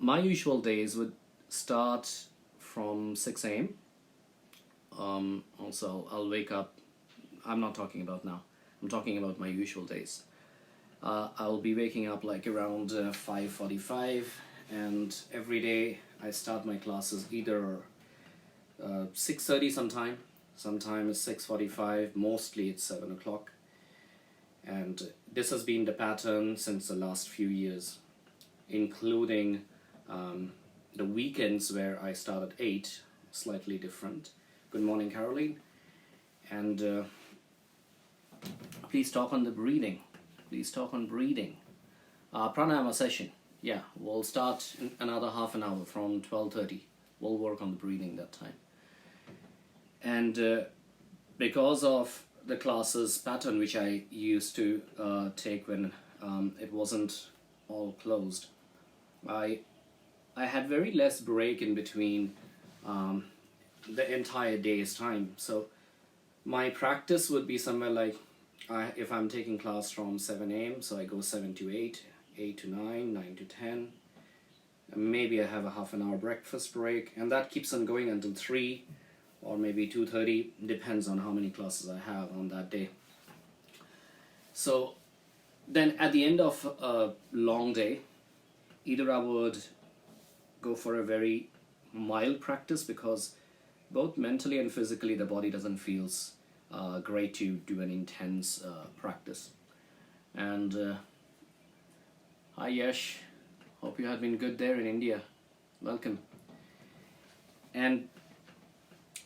My usual days would start from 6 a.m. Also, I'll wake up. I'm not talking about now. I'm talking about my usual days. I'll be waking up like around 5:45, and every day I start my classes either 6:30 sometimes 6:45, mostly it's 7 o'clock. And this has been the pattern since the last few years, including the weekends where I start at 8, slightly different. Good morning, Caroline. And please talk on the breathing. Please talk on breathing. Pranayama session. Yeah, we'll start in another half an hour from 12:30. We'll work on the breathing that time. And because of the classes pattern which I used to take when it wasn't all closed, I had very less break in between the entire day's time. So my practice would be somewhere like, if I'm taking class from 7 a.m., so I go 7 to 8, 8 to 9, 9 to 10. Maybe I have a half an hour breakfast break, and that keeps on going until 3 or maybe 2:30, depends on how many classes I have on that day. So then at the end of a long day, either I would go for a very mild practice, because both mentally and physically the body doesn't feel great to do an intense practice. And hi Yash, hope you had been good there in India. Welcome. And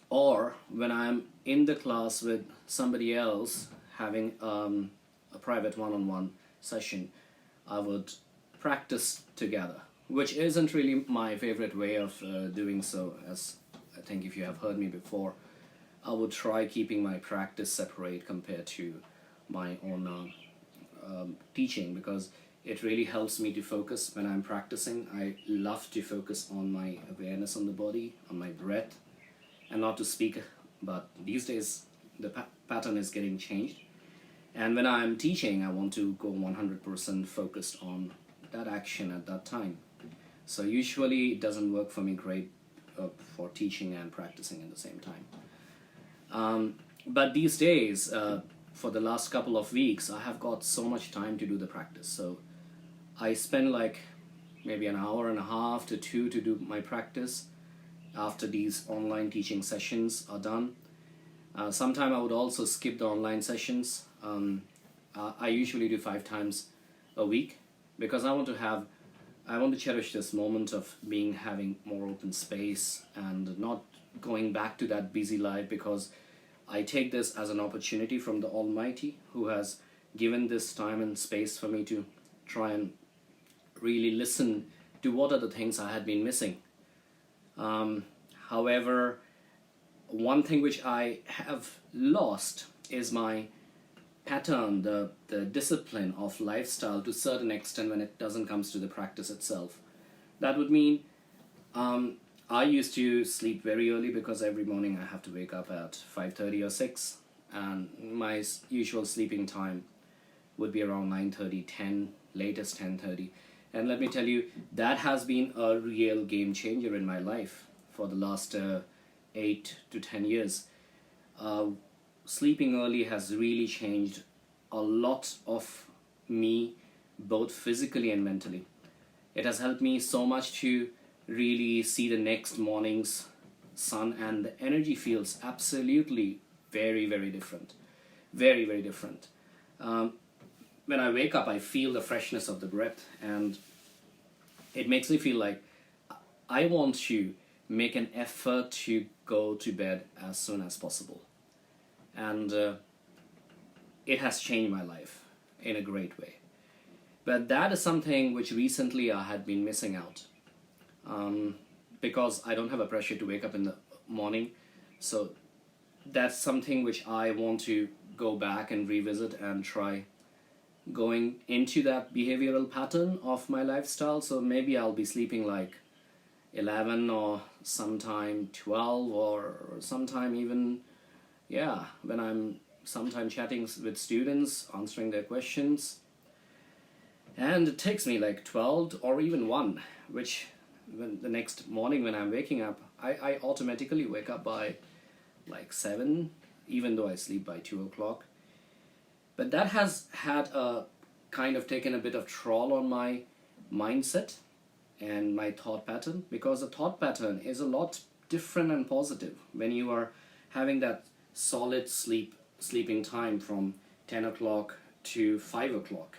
or when I'm in the class with somebody else having a private one-on-one session, I would practice together, which isn't really my favorite way of doing so, as I think if you have heard me before, I would try keeping my practice separate compared to my own teaching, because it really helps me to focus when I'm practicing. I love to focus on my awareness on the body, on my breath, and not to speak, but these days the pattern is getting changed. And when I'm teaching, I want to go 100% focused on that action at that time. So usually it doesn't work for me great for teaching and practicing at the same time. But these days, for the last couple of weeks, I have got so much time to do the practice. So I spend like maybe an hour and a half to 2 to do my practice after these online teaching sessions are done. Sometime I would also skip the online sessions. I usually do 5 times a week, because I want to cherish this moment of having more open space and not going back to that busy life, because I take this as an opportunity from the Almighty, who has given this time and space for me to try and really listen to what are the things I had been missing. However, one thing which I have lost is my pattern, the discipline of lifestyle to a certain extent when it doesn't come to the practice itself. That would mean I used to sleep very early, because every morning I have to wake up at 5:30 or 6, and my usual sleeping time would be around 9:30, 10, latest 10:30. And let me tell you, that has been a real game changer in my life for the last 8 to 10 years. Sleeping early has really changed a lot of me, both physically and mentally. It has helped me so much to really see the next morning's sun, and the energy feels absolutely very, very different. Very, very different. When I wake up, I feel the freshness of the breath, and it makes me feel like I want to make an effort to go to bed as soon as possible. And it has changed my life in a great way. But that is something which recently I had been missing out, because I don't have a pressure to wake up in the morning. So that's something which I want to go back and revisit and try going into that behavioral pattern of my lifestyle. So maybe I'll be sleeping like 11 or sometime 12, or sometime even, when I'm sometime chatting with students, answering their questions. And it takes me like 12 or even 1, which when the next morning when I'm waking up, I automatically wake up by like 7, even though I sleep by 2 o'clock. But that has had a kind of taken a bit of troll on my mindset and my thought pattern, because the thought pattern is a lot different and positive when you are having that solid sleeping time from 10 o'clock to 5 o'clock,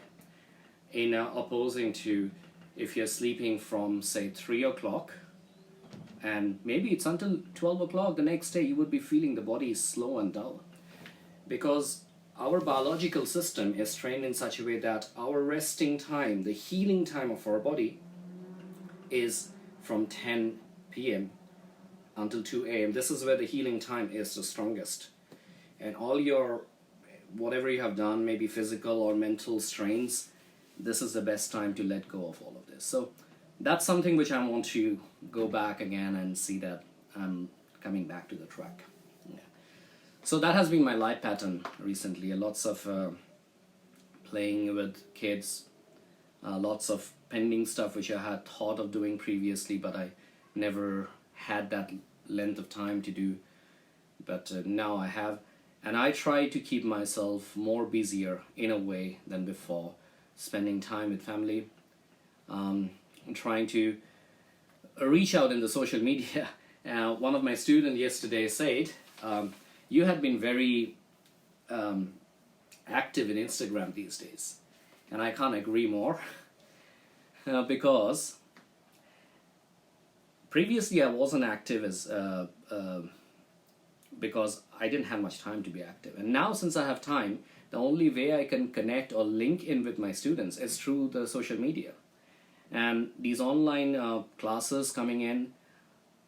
in opposing to if you're sleeping from say 3 o'clock and maybe it's until 12 o'clock the next day, you would be feeling the body is slow and dull, because our biological system is trained in such a way that our resting time, the healing time of our body, is from 10 p.m. until 2 a.m. This is where the healing time is the strongest. And all your, whatever you have done, maybe physical or mental strains, this is the best time to let go of all of this. So that's something which I want to go back again and see that I'm coming back to the track. Yeah. So that has been my life pattern recently. Lots of playing with kids, lots of pending stuff which I had thought of doing previously, but I never had that length of time to do. But now I have, and I try to keep myself more busier in a way than before, spending time with family, trying to reach out in the social media. One of my students yesterday said, you had been very active in Instagram these days. And I can't agree more. Because previously I wasn't active as because I didn't have much time to be active. And now since I have time, the only way I can connect or link in with my students is through the social media. And these online classes coming in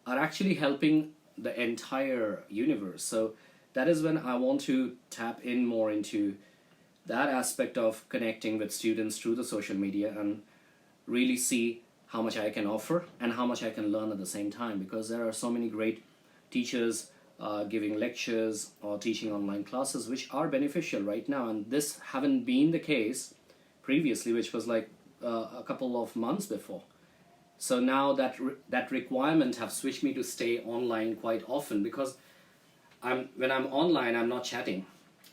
are actually helping the entire universe. So that is when I want to tap in more into that aspect of connecting with students through the social media and really see how much I can offer and how much I can learn at the same time, because there are so many great teachers giving lectures or teaching online classes which are beneficial right now, and this haven't been the case previously, which was like a couple of months before. So now that requirement have switched me to stay online quite often, because when I'm online I'm not chatting.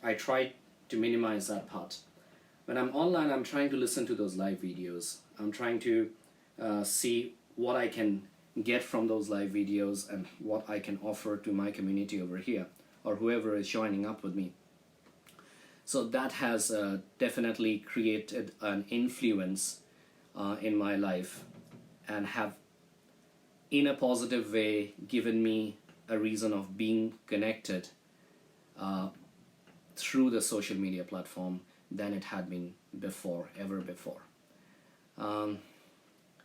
I try to minimize that part. When I'm online, I'm trying to listen to those live videos. I'm trying to see what I can get from those live videos and what I can offer to my community over here, or whoever is joining up with me. So that has definitely created an influence in my life, and have, in a positive way, given me a reason of being connected through the social media platform than it had been before, ever before.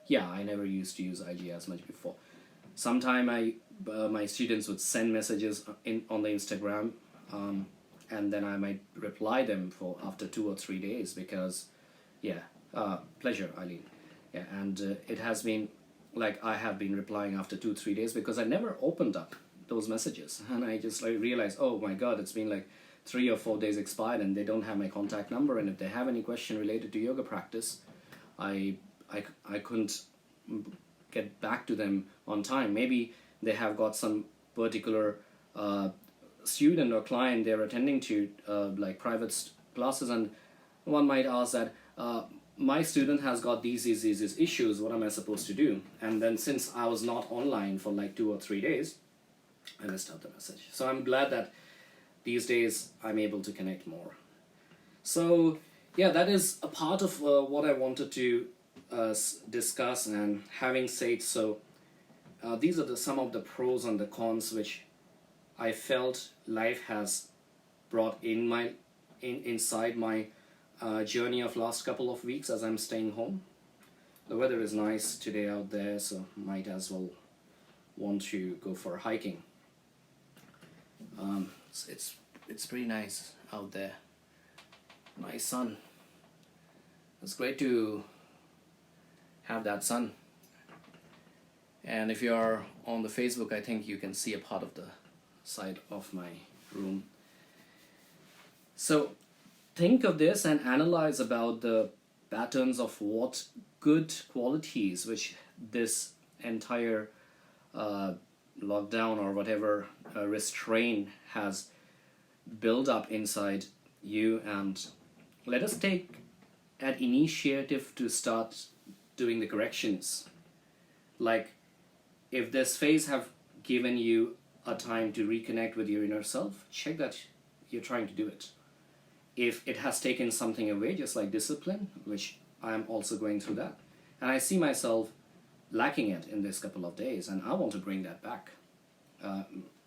Yeah, I never used to use IG as much before. Sometime my students would send messages on the Instagram, and then I might reply them for after 2 or 3 days, because pleasure, Eileen. Yeah, and it has been like I have been replying after 2-3 days, because I never opened up those messages, and I just like realized, oh my god, it's been like 3 or 4 days expired and they don't have my contact number, and if they have any question related to yoga practice, I couldn't get back to them on time. Maybe they have got some particular student or client they're attending to, like private classes, and one might ask that, my student has got these issues, what am I supposed to do? And then since I was not online for like 2 or 3 days, I missed out the message. So I'm glad that these days I'm able to connect more. So yeah, that is a part of what I wanted to discuss. And having said so, these are some of the pros and the cons which I felt life has brought inside my journey of last couple of weeks as I'm staying home. The weather is nice today out there, so might as well want to go for hiking. It's pretty nice out there. Nice sun. It's great to have that sun. And if you are on the Facebook, I think you can see a part of the side of my room. So think of this and analyze about the patterns of what good qualities which this entire lockdown or whatever restraint has built up inside you, and let us take an initiative to start doing the corrections. Like, if this phase have given you a time to reconnect with your inner self, check that you're trying to do it. If it has taken something away, just like discipline, which I'm also going through that, and I see myself lacking it in this couple of days, and I want to bring that back.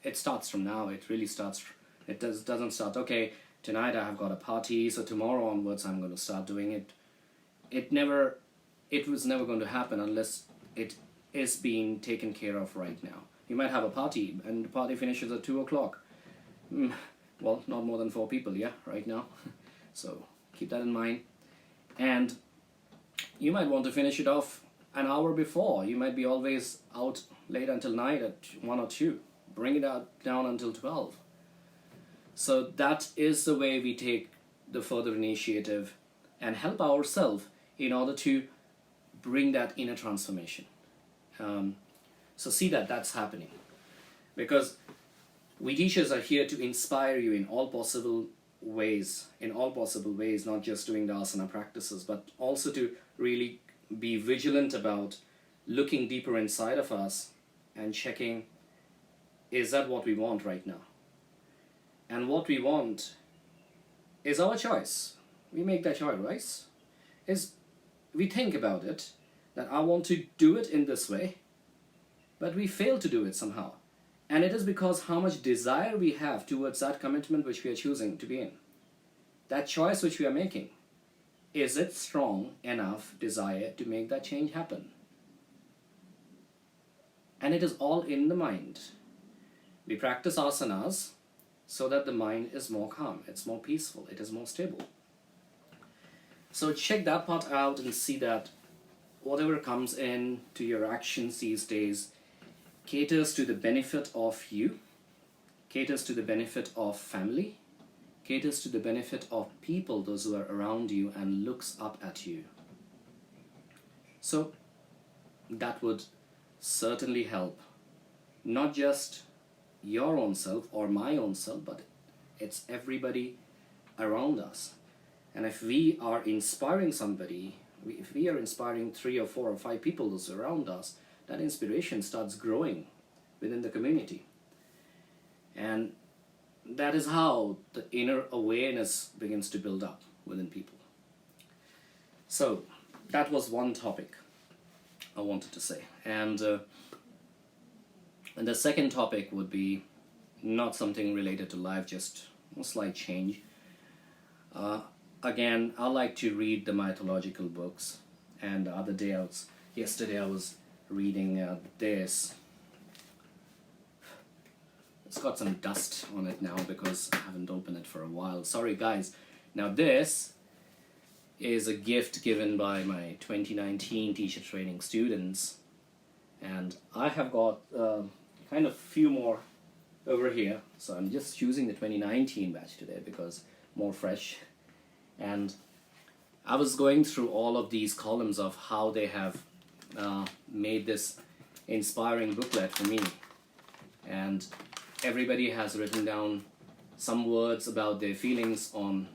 It starts from now. It really starts. It doesn't start, okay, tonight I have got a party, so tomorrow onwards I'm going to start doing it. It was never going to happen unless it is being taken care of right now. You might have a party, and the party finishes at 2 o'clock. Well, not more than 4 people, yeah, right now. So keep that in mind. And you might want to finish it off an hour before. You might be always out late until night at 1 or 2. Bring it down until 12. So that is the way we take the further initiative and help ourselves in order to bring that inner transformation. So see that that's happening. Because we teachers are here to inspire you in all possible ways, not just doing the asana practices, but also to really be vigilant about looking deeper inside of us and checking, is that what we want right now? And what we want is our choice. We make that choice, right? We think about it, that I want to do it in this way, but we fail to do it somehow. And it is because how much desire we have towards that commitment which we are choosing to be in. That choice which we are making, is it strong enough desire to make that change happen? And it is all in the mind. We practice asanas so that the mind is more calm, it's more peaceful, it is more stable. So check that part out and see that whatever comes in to your actions these days caters to the benefit of you, caters to the benefit of family, caters to the benefit of people, those who are around you, and looks up at you. So that would certainly help, not just your own self or my own self, but it's everybody around us. And if we are inspiring somebody, if we are inspiring 3 or 4 or 5 people those around us, that inspiration starts growing within the community. And that is how the inner awareness begins to build up within people. So that was one topic I wanted to say. And the second topic would be not something related to life, just a slight change. Again, I like to read the mythological books. And the other day, yesterday I was reading this. It's got some dust on it now because I haven't opened it for a while. Sorry guys. Now this is a gift given by my 2019 teacher training students, and I have got kind of few more over here. So I'm just choosing the 2019 batch today because more fresh. And I was going through all of these columns of how they have made this inspiring booklet for me, and everybody has written down some words about their feelings on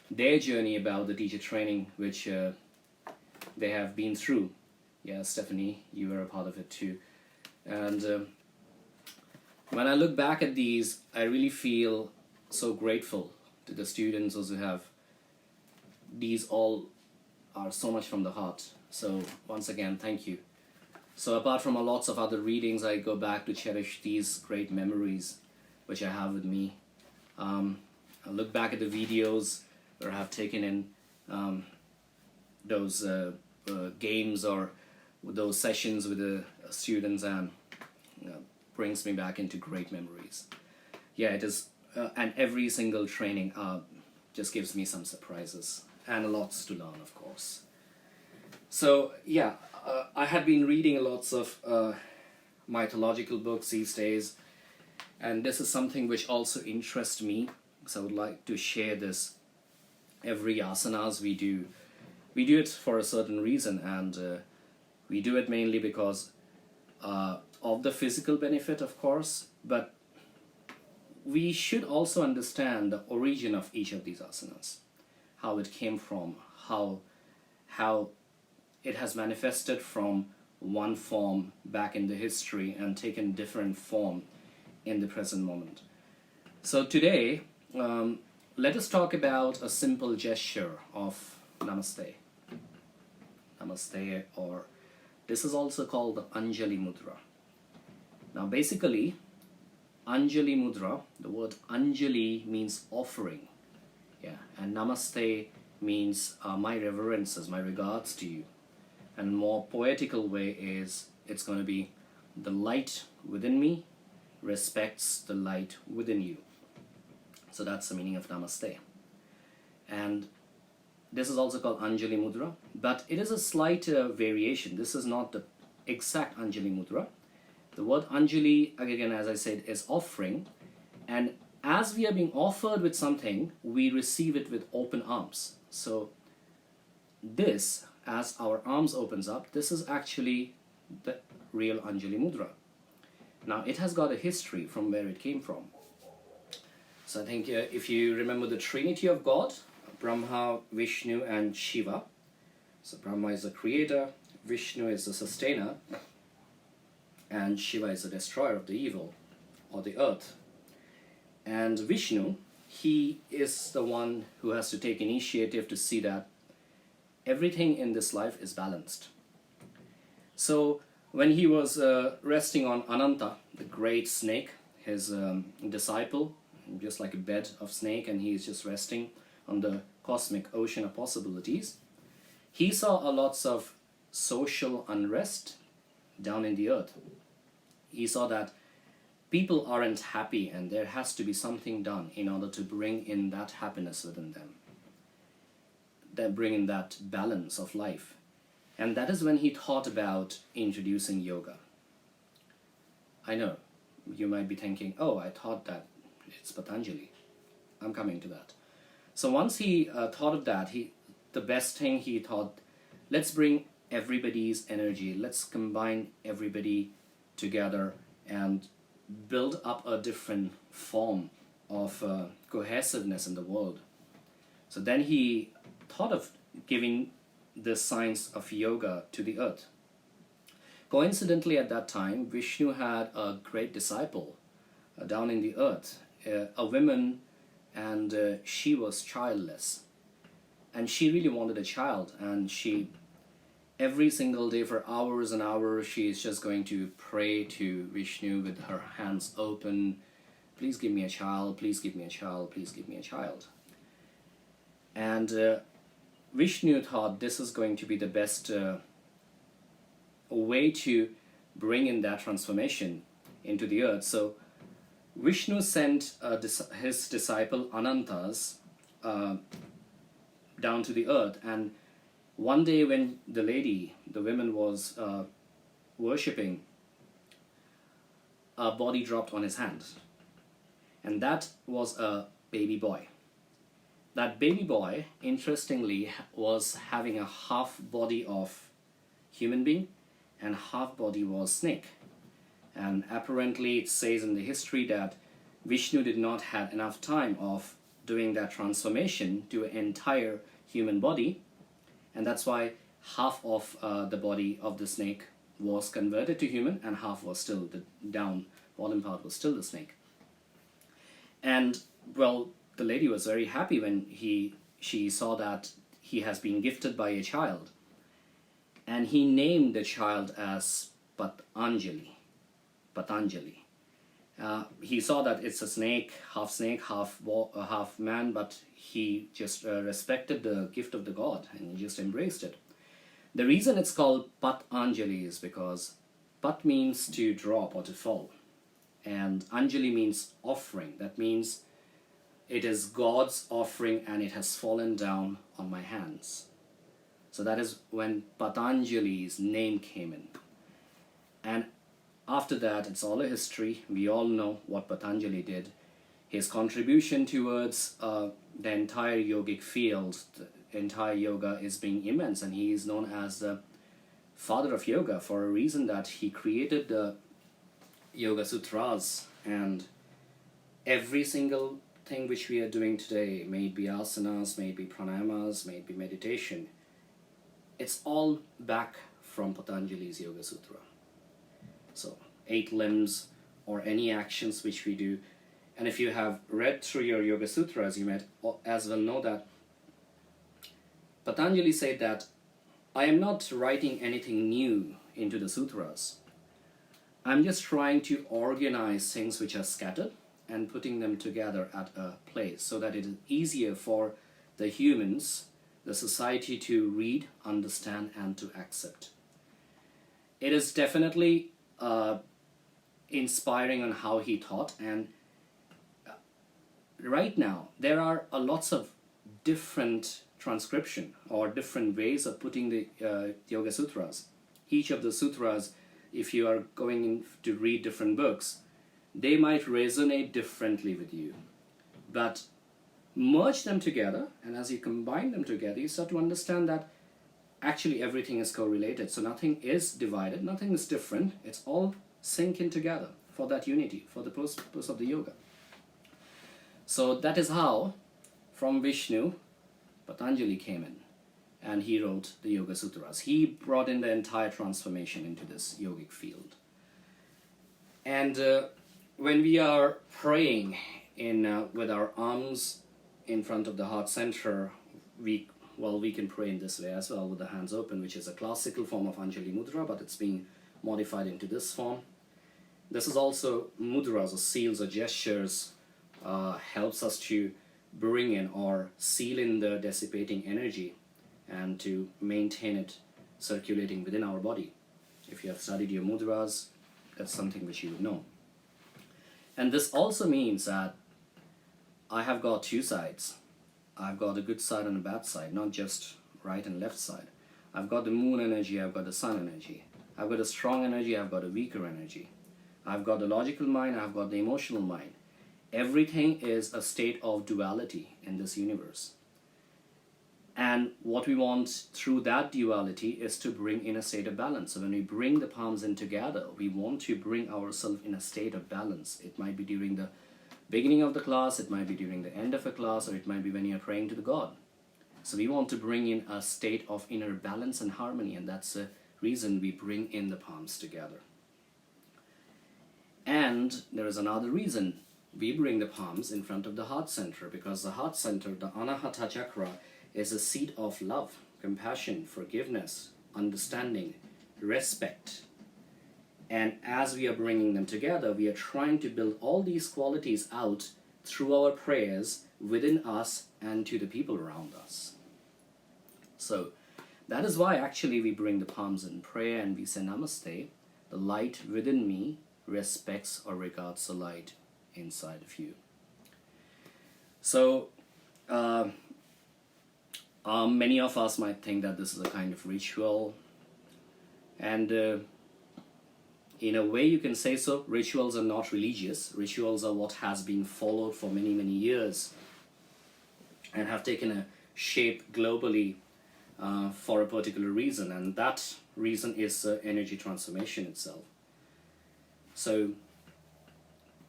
their journey about the teacher training which they have been through. Yeah, Stephanie, you were a part of it too. And when I look back at these, I really feel so grateful to the students who have these all are so much from the heart. So once again, thank you. So apart from lots of other readings, I go back to cherish these great memories which I have with me. I look back at the videos where I have taken in those games or those sessions with the students, and brings me back into great memories. Yeah, it is, and every single training just gives me some surprises and lots to learn, of course. So yeah, I had been reading lots of mythological books these days, and this is something which also interests me, so I would like to share this. Every asanas we do it for a certain reason, and We do it mainly because of the physical benefit, of course, but we should also understand the origin of each of these asanas, how it came from, how it has manifested from one form back in the history and taken different form in the present moment. So today, let us talk about a simple gesture of Namaste. Namaste, or this is also called the Anjali Mudra. Now basically, Anjali Mudra, the word Anjali means offering. Yeah, and Namaste means my reverences, my regards to you. And more poetical way is, it's going to be the light within me respects the light within you. So that's the meaning of Namaste. And this is also called Anjali Mudra, but it is a slight variation. This is not the exact Anjali Mudra. The word Anjali, again, as I said, is offering. And as we are being offered with something, we receive it with open arms. So this, as our arms opens up, this is actually the real Anjali Mudra. Now, it has got a history from where it came from. So I think if you remember the Trinity of God, Brahma, Vishnu and Shiva. So Brahma is the creator, Vishnu is the sustainer, and Shiva is the destroyer of the evil, or the earth. And Vishnu, he is the one who has to take initiative to see that everything in this life is balanced. So when he was resting on Ananta, the great snake, his disciple, just like a bed of snake, and he's just resting on the cosmic ocean of possibilities, he saw lots of social unrest down in the earth. He saw that people aren't happy and there has to be something done in order to bring in that happiness within them, that bring in that balance of life. And that is when he thought about introducing yoga. I know, you might be thinking, oh, I thought that it's Patanjali. I'm coming to that. So once he thought of that, the best thing he thought, let's bring everybody's energy, let's combine everybody together and build up a different form of cohesiveness in the world. So then he thought of giving the science of yoga to the earth. Coincidentally, at that time, Vishnu had a great disciple down in the earth, a woman, and she was childless. And she really wanted a child, and she, every single day for hours and hours, she is just going to pray to Vishnu with her hands open. Please give me a child, please give me a child, please give me a child. And Vishnu thought this is going to be the best way to bring in that transformation into the earth. So Vishnu sent his disciple Anantas down to the earth, and one day when the woman was worshipping, a body dropped on his hand, and that was a baby boy. That baby boy, interestingly, was having a half body of human being and half body was snake. And apparently it says in the history that Vishnu did not have enough time of doing that transformation to an entire human body, and that's why half of the body of the snake was converted to human and half was still, the down bottom part was still the snake. And well, the lady was very happy when she saw that he has been gifted by a child, and he named the child as Patanjali. He saw that it's a snake, half man, but he just respected the gift of the god and he just embraced it. The reason it's called Patanjali is because Pat means to drop or to fall, and Anjali means offering. That means it is God's offering and it has fallen down on my hands. So that is when Patanjali's name came in. And after that, it's all a history. We all know what Patanjali did. His contribution towards the entire yogic field, the entire yoga, is being immense, and he is known as the father of yoga for a reason, that he created the Yoga Sutras, and every single thing which we are doing today, may it be asanas, may it be pranayamas, may it be meditation, it's all back from Patanjali's Yoga Sutra. So 8 limbs or any actions which we do. And if you have read through your Yoga Sutras, you might as well know that Patanjali said that I am not writing anything new into the sutras. I'm just trying to organize things which are scattered and putting them together at a place so that it is easier for the humans, the society, to read, understand, and to accept. It is definitely inspiring on how he taught, and right now there are lots of different transcription or different ways of putting the Yoga Sutras. Each of the sutras, if you are going in to read different books, they might resonate differently with you. But merge them together, and as you combine them together, you start to understand that actually everything is correlated. So nothing is divided, nothing is different. It's all syncing together for that unity, for the purpose of the yoga. So that is how, from Vishnu, Patanjali came in, and he wrote the Yoga Sutras. He brought in the entire transformation into this yogic field. And when we are praying with our arms in front of the heart center, we can pray in this way as well, with the hands open, which is a classical form of Anjali Mudra, but it's being modified into this form. This is also mudras, or seals, or gestures, helps us to bring in or seal in the dissipating energy and to maintain it circulating within our body. If you have studied your mudras, that's something which you would know. And this also means that I have got 2 sides. I've got a good side and a bad side, not just right and left side. I've got the moon energy, I've got the sun energy. I've got a strong energy, I've got a weaker energy. I've got the logical mind, I've got the emotional mind. Everything is a state of duality in this universe. And what we want through that duality is to bring in a state of balance. So when we bring the palms in together, we want to bring ourselves in a state of balance. It might be during the beginning of the class, it might be during the end of a class, or it might be when you're praying to the God. So we want to bring in a state of inner balance and harmony, and that's the reason we bring in the palms together. And there is another reason we bring the palms in front of the heart center, because the heart center, the Anahata chakra, is a seat of love, compassion, forgiveness, understanding, respect. And as we are bringing them together, we are trying to build all these qualities out through our prayers within us and to the people around us. So that is why actually we bring the palms in prayer and we say Namaste. The light within me respects or regards the light inside of you. So many of us might think that this is a kind of ritual, and in a way you can say so. Rituals are not religious. Rituals are what has been followed for many, many years and have taken a shape globally for a particular reason, and that reason is energy transformation itself. So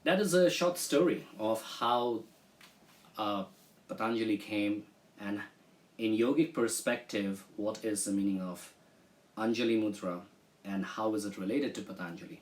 that is a short story of how Patanjali came, and in yogic perspective, what is the meaning of Anjali Mudra and how is it related to Patanjali?